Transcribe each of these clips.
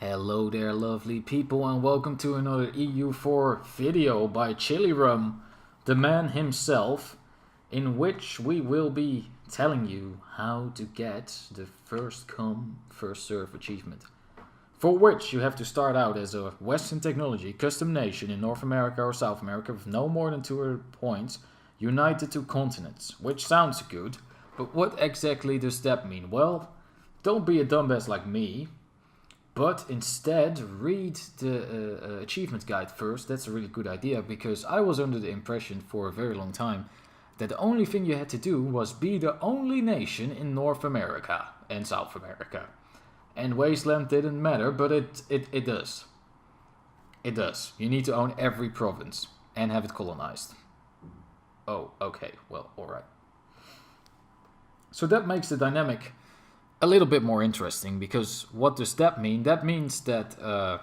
Hello there lovely people and welcome to another EU4 video by Chili Rum, the man himself, in which we will be telling you how to get the first come first serve achievement. For which you have to start out as a Western technology custom nation in North America or South America with no more than 200 points, united to continents, which sounds good, but what exactly does that mean? Well, don't be a dumbass like me. But instead, read the achievement guide first. That's a really good idea, because I was under the impression for a very long time that the only thing you had to do was be the only nation in North America and South America. And wasteland didn't matter, but it does. It does. You need to own every province and have it colonized. Oh, okay. Well, alright. So that makes the dynamic a little bit more interesting, because what does that mean? That means that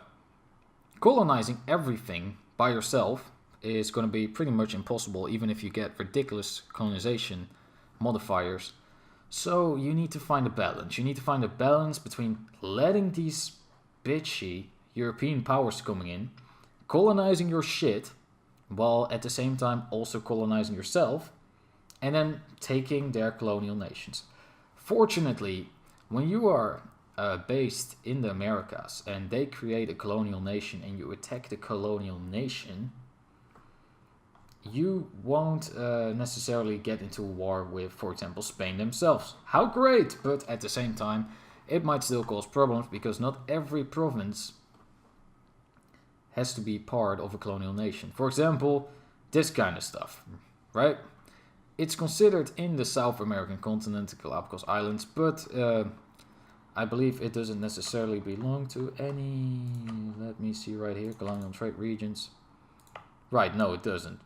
colonizing everything by yourself is going to be pretty much impossible, even if you get ridiculous colonization modifiers. So you need to find a balance. You need to find a balance between letting these bitchy European powers coming in, colonizing your shit, while at the same time also colonizing yourself, and then taking their colonial nations. Fortunately, when you are based in the Americas and they create a colonial nation and you attack the colonial nation, you won't necessarily get into a war with, for example, Spain themselves. How great! But at the same time, it might still cause problems, because not every province has to be part of a colonial nation. For example, this kind of stuff, right? It's considered in the South American continent, the Galapagos Islands, but I believe it doesn't necessarily belong to any, let me see right here, colonial trade regions. Right, no it doesn't.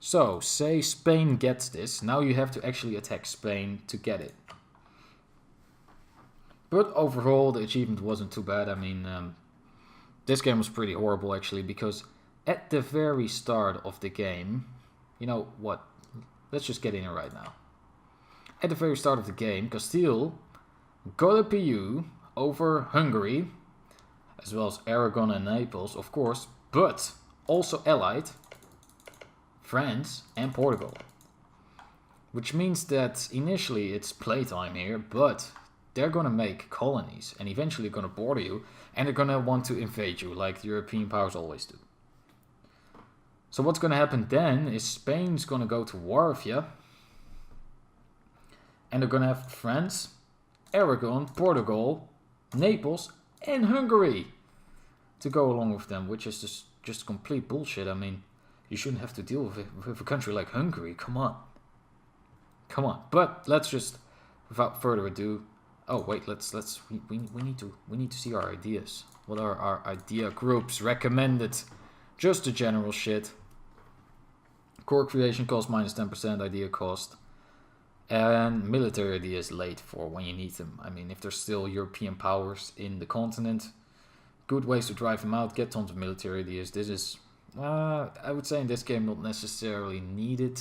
So, say Spain gets this, now you have to actually attack Spain to get it. But overall the achievement wasn't too bad. I mean, this game was pretty horrible actually, because at the very start of the game, you know what? Let's just get in here right now. At the very start of the game, Castile got a PU over Hungary, as well as Aragon and Naples, of course, but also allied France and Portugal. Which means that initially it's playtime here, but they're gonna make colonies and eventually gonna border you, and they're gonna want to invade you like the European powers always do. So what's going to happen then is Spain's going to go to war with you. And they're going to have France, Aragon, Portugal, Naples and Hungary to go along with them. Which is just complete bullshit. I mean, you shouldn't have to deal with a country like Hungary. Come on. Come on. But let's just, without further ado. Oh wait, we need to see our ideas. What are our idea groups recommended? Just the general shit. Core creation cost minus 10%, idea cost. And military ideas late for when you need them. I mean, if there's still European powers in the continent, good ways to drive them out, get tons of military ideas. This is, I would say in this game, not necessarily needed.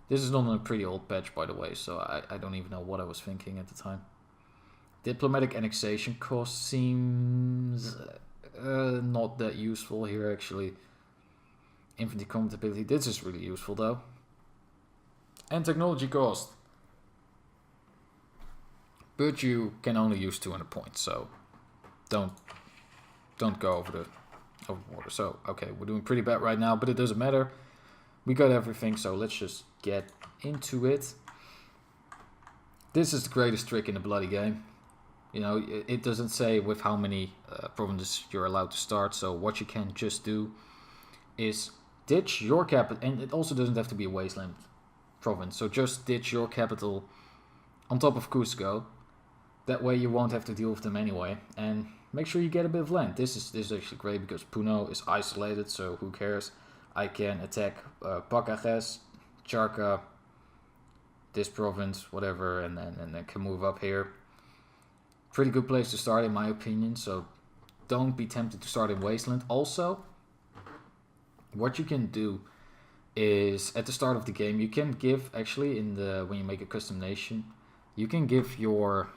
This is not on a pretty old patch, by the way, so I don't even know what I was thinking at the time. Diplomatic annexation cost seems not that useful here actually. Infantry compatibility, this is really useful though. And technology cost. But you can only use 200 points, so don't go over the border. So okay, we're doing pretty bad right now, but it doesn't matter. We got everything, so let's just get into it. This is the greatest trick in the bloody game. You know, it doesn't say with how many provinces you're allowed to start. So what you can just do is ditch your capital. And it also doesn't have to be a wasteland province. So just ditch your capital on top of Cusco. That way you won't have to deal with them anyway. And make sure you get a bit of land. This is actually great, because Puno is isolated. So who cares? I can attack Pacajes, Charca, this province, whatever. And then can move up here. Pretty good place to start in my opinion, so don't be tempted to start in Wasteland. Also, what you can do is at the start of the game, you can give actually when you make a custom nation, you can give your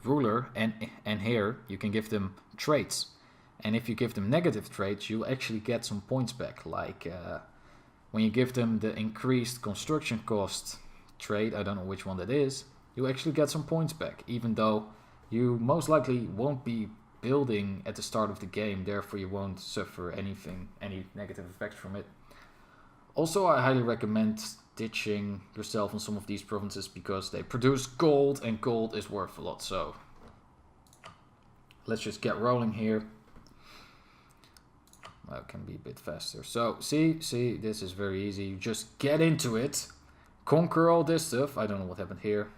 ruler, and here you can give them traits. And if you give them negative traits, you actually get some points back. Like when you give them the increased construction cost trait, I don't know which one that is, you actually get some points back, even though you most likely won't be building at the start of the game, therefore you won't suffer any negative effects from it. Also, I highly recommend ditching yourself on some of these provinces because they produce gold, and gold is worth a lot. So let's just get rolling here. Well, it can be a bit faster. So see, this is very easy. You just get into it, conquer all this stuff. I don't know what happened here.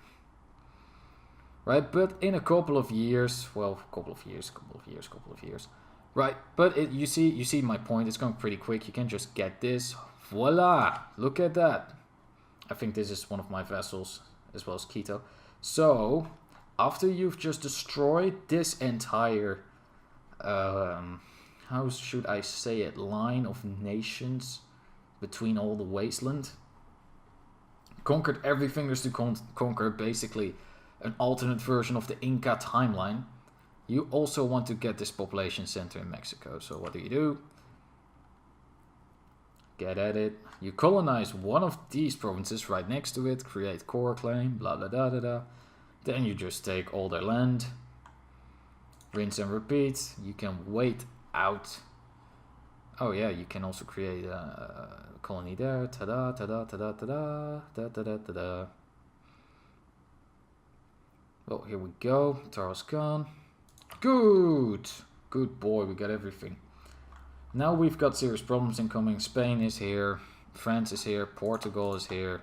Right, but in a couple of years, well, couple of years. Right, but you see my point. It's going pretty quick. You can just get this. Voila! Look at that. I think this is one of my vassals, as well as Quito. So, after you've just destroyed this entire, how should I say it, line of nations between all the wasteland, conquered everything there's to conquer, basically an alternate version of the Inca timeline, you also want to get this population center in Mexico. So what do? Get at it. You colonize one of these provinces right next to it, create core claim, blah blah blah blah blah. Then you just take all their land, rinse and repeat. You can wait out. Oh yeah, you can also create a colony there. Ta-da, ta-da, ta-da, ta-da, ta-da, ta-da. Well, here we go. Taro's gone. Good boy, we got everything. Now we've got serious problems incoming. Spain is here, France is here, Portugal is here.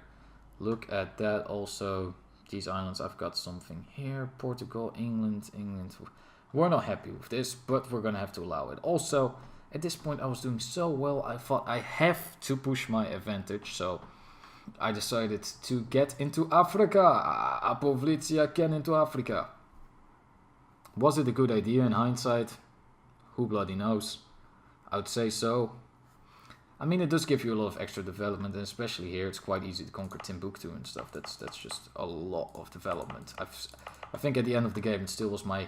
Look at that. Also, these islands, I've got something here. Portugal, England. We're not happy with this, but we're gonna have to allow it. Also, at this point I was doing so well, I thought I have to push my advantage, so I decided to get into Africa. A Povlitia can into Africa. Was it a good idea in hindsight? Who bloody knows? I would say so. I mean, it does give you a lot of extra development, and especially here, it's quite easy to conquer Timbuktu and stuff. That's just a lot of development. I think at the end of the game, it still was my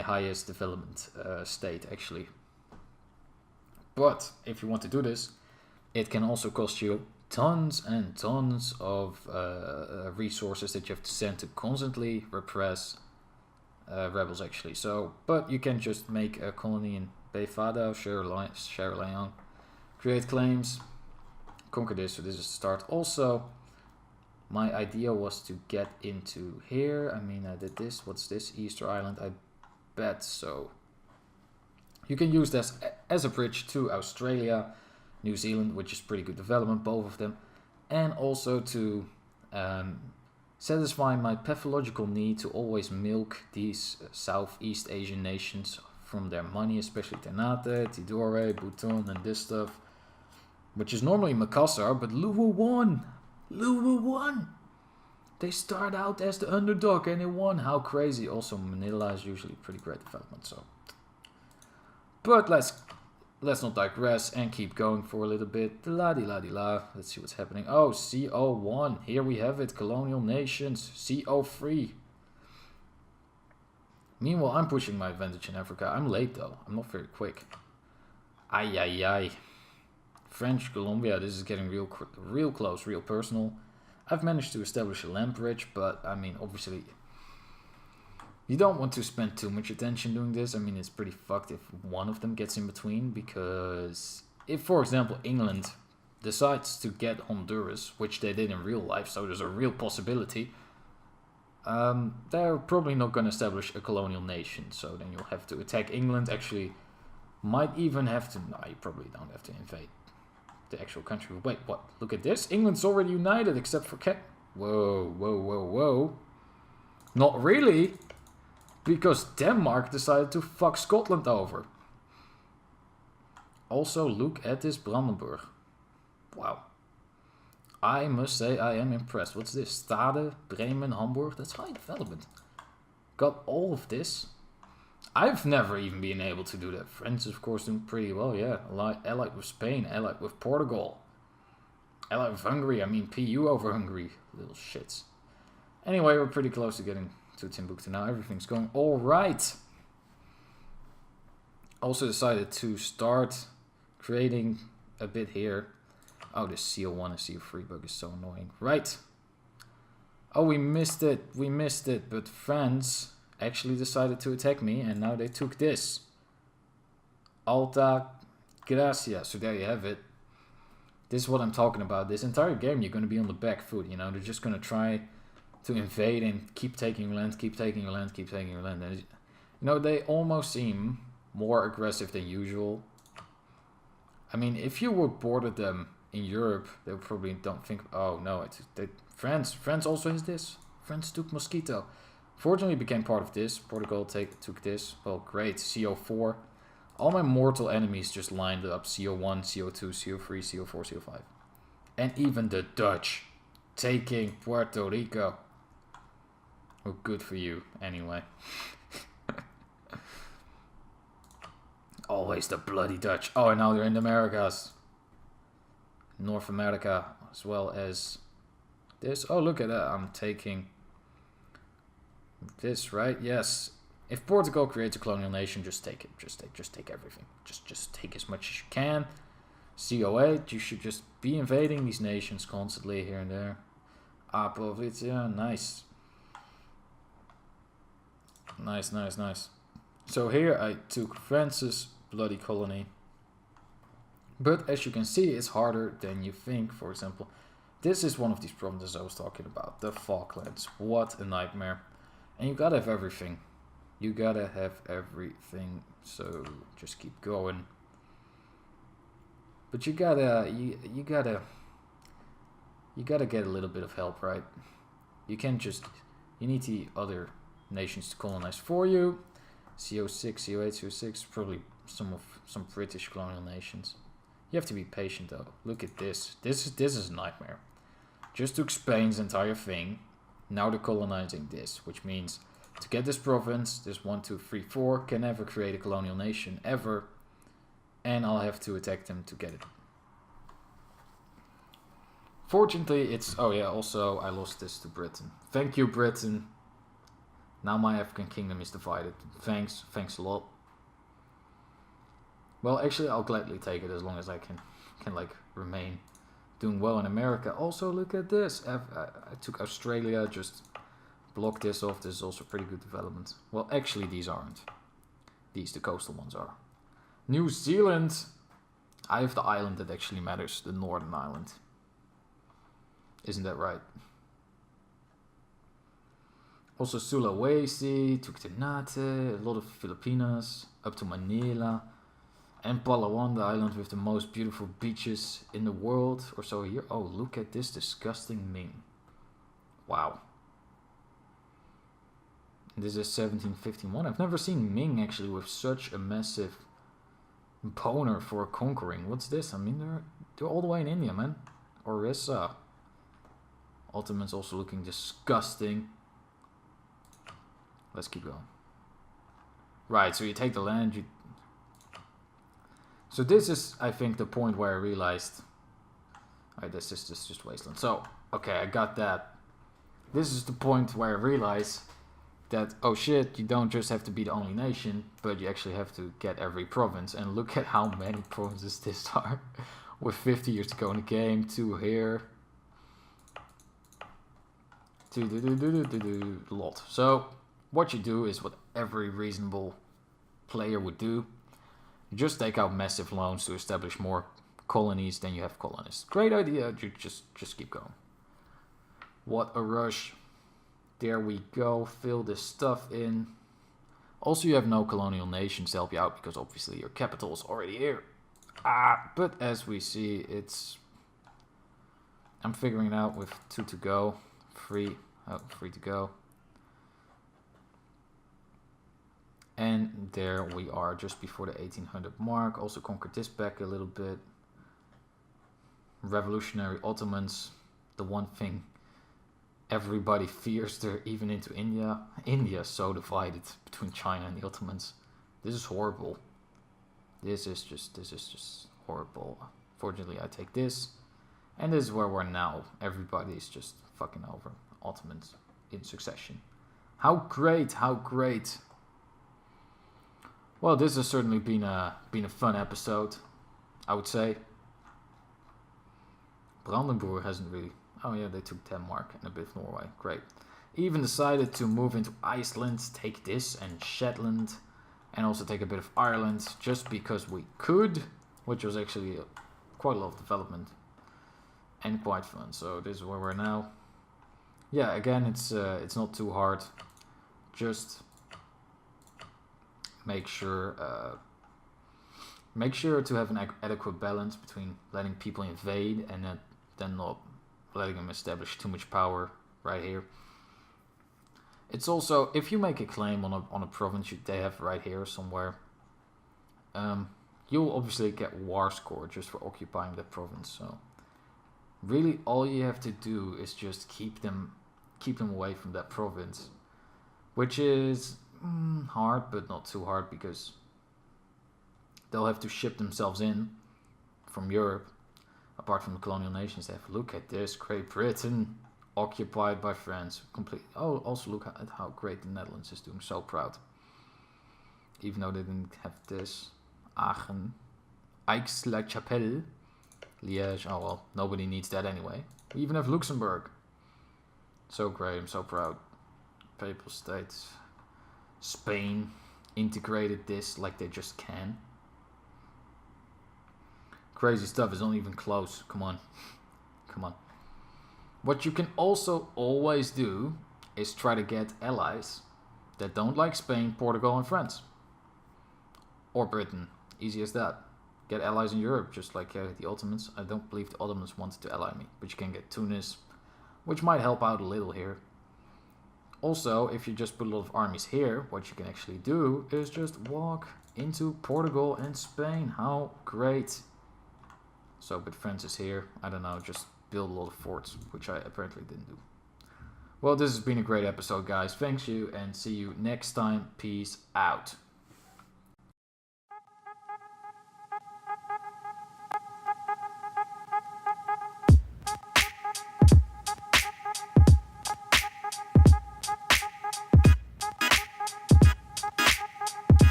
highest development state, actually. But if you want to do this, it can also cost you tons and tons of resources that you have to send to constantly repress rebels, actually. So, but you can just make a colony in Befada, Sierra Leone, create claims, conquer this. So this is the start. Also, my idea was to get into here. I mean, I did this. What's this? Easter Island, I bet. So you can use this as a bridge to Australia, New Zealand, which is pretty good development, both of them, and also to satisfy my pathological need to always milk these Southeast Asian nations from their money, especially Ternate, Tidore, Bhutan, and this stuff, which is normally Makassar, but Luwu won! Luwu won! They start out as the underdog and they won. How crazy. Also, Manila is usually pretty great development, so. But let's not digress and keep going for a little bit. La-di-la-di-la. Let's see what's happening. Oh, CO1. Here we have it. Colonial Nations. CO3. Meanwhile, I'm pushing my advantage in Africa. I'm late though. I'm not very quick. Ay, ay, ay. French Colombia. This is getting real close, real personal. I've managed to establish a land bridge, but I mean, obviously, you don't want to spend too much attention doing this. I mean, it's pretty fucked if one of them gets in between, because if, for example, England decides to get Honduras, which they did in real life, so there's a real possibility, they're probably not going to establish a colonial nation, so then you'll have to attack England. Actually, might even have to, no, you probably don't have to invade the actual country. Wait, what? Look at this. England's already united, except for Whoa. Not really, because Denmark decided to fuck Scotland over. Also, look at this Brandenburg. Wow. I must say I am impressed. What's this? Stade, Bremen, Hamburg. That's high development. Got all of this. I've never even been able to do that. France, of course, doing pretty well, yeah. Allied with Spain, allied with Portugal. Allied with Hungary. I mean, PU over Hungary. Little shits. Anyway, we're pretty close to getting to Timbuktu now. Everything's going all right. Also decided to start creating a bit here. Oh, this CO1 and CO3 bug is so annoying. Right. Oh, we missed it. We missed it. But France actually decided to attack me. And now they took this. Alta Gracia. So there you have it. This is what I'm talking about. This entire game you're going to be on the back foot. You know, they're just going to try to invade and keep taking land, keep taking your land, keep taking your land. And, you know, they almost seem more aggressive than usual. I mean, if you would border them in Europe, they probably don't think, oh no, France also has this. France took Mosquito. Fortunately, it became part of this. Portugal took this. Well, great. CO4. All my mortal enemies just lined up. CO1, CO2, CO3, CO4, CO5. And even the Dutch taking Puerto Rico. Well, good for you, anyway. Always the bloody Dutch. Oh, and now they're in the Americas. North America, as well as this. Oh, look at that. I'm taking this, right? Yes. If Portugal creates a colonial nation, just take it. Just take everything. Just take as much as you can. CO8, you should just be invading these nations constantly here and there. Apovitia, nice. Nice, nice, nice. So here I took France's bloody colony. But as you can see, it's harder than you think. For example, this is one of these provinces I was talking about. The Falklands. What a nightmare. And you gotta have everything. You gotta have everything. So just keep going. But you gotta get a little bit of help, right? You can't just, you need the other nations to colonize for you. CO6, CO8, CO6, probably some British colonial nations. You have to be patient though. Look at this. This is a nightmare. Just to explain the entire thing, now they're colonizing this, which means to get this province, this 1, 2, 3, 4 can never create a colonial nation ever, and I'll have to attack them to get it. Fortunately, it's, oh yeah, also I lost this to Britain. Thank you, Britain. Now my African kingdom is divided. Thanks a lot. Well, actually, I'll gladly take it as long as I can like remain doing well in America. Also, look at this. I took Australia, just block this off. This is also pretty good development. Well, actually, these aren't. These, the coastal ones are. New Zealand. I have the island that actually matters, the Northern Island. Isn't that right? Also Sulawesi, took Ternate, a lot of Filipinas, up to Manila. And Palawan, the island with the most beautiful beaches in the world. Or so here. Oh, look at this disgusting Ming. Wow. This is 1751. I've never seen Ming actually with such a massive boner for conquering. What's this? I mean, they're all the way in India, man. Orissa. Ottomans also looking disgusting. Let's keep going. Right, so you take the land. So this is, I think, the point where I realized... Alright, this is just wasteland. So, okay, I got that. This is the point where I realized that, oh shit, you don't just have to be the only nation, but you actually have to get every province. And look at how many provinces this are. With 50 years to go in the game, 2 here. Lot. So, what you do is what every reasonable player would do. You just take out massive loans to establish more colonies than you have colonists. Great idea, you just keep going. What a rush. There we go, fill this stuff in. Also, you have no colonial nations to help you out because obviously your capital is already here. But as we see, I'm figuring it out with 2 to go. 3 to go. And there we are, just before the 1800 mark. Also conquered this back a little bit. Revolutionary Ottomans, the one thing everybody fears. They're even into India. India is so divided between China and the Ottomans. This is horrible. This is just horrible. Fortunately, I take this. And this is where we're now. Everybody is just fucking over Ottomans in succession. How great, how great. Well, this has certainly been a fun episode, I would say. Brandenburg hasn't really... Oh yeah, they took Denmark and a bit of Norway. Great. Even decided to move into Iceland, take this and Shetland, and also take a bit of Ireland, just because we could, which was actually quite a lot of development and quite fun. So this is where we're now. Yeah, again, it's not too hard. Just make sure to have an adequate balance between letting people invade and then not letting them establish too much power right here. It's also, if you make a claim on a province they have right here somewhere, you'll obviously get war score just for occupying that province. So really all you have to do is just keep them away from that province, which is hard, but not too hard, because they'll have to ship themselves in from Europe. Apart from the colonial nations, they have to look at this. Great Britain occupied by France completely. Oh, also look at how great the Netherlands is doing. So proud. Even though they didn't have this. Aachen, Aix-la-Chapelle, Liège. Oh well, nobody needs that anyway. We even have Luxembourg. So great, I'm so proud. Papal States. Spain integrated this like they just can. Crazy stuff is not even close. Come on. Come on. What you can also always do is try to get allies that don't like Spain, Portugal, and France. Or Britain. Easy as that. Get allies in Europe, just like the Ottomans. I don't believe the Ottomans wanted to ally me, but you can get Tunis, which might help out a little here. Also, if you just put a lot of armies here, what you can actually do is just walk into Portugal and Spain. How great. So, but France is here. I don't know, just build a lot of forts, which I apparently didn't do. Well, this has been a great episode, guys. Thanks you, and see you next time. Peace out.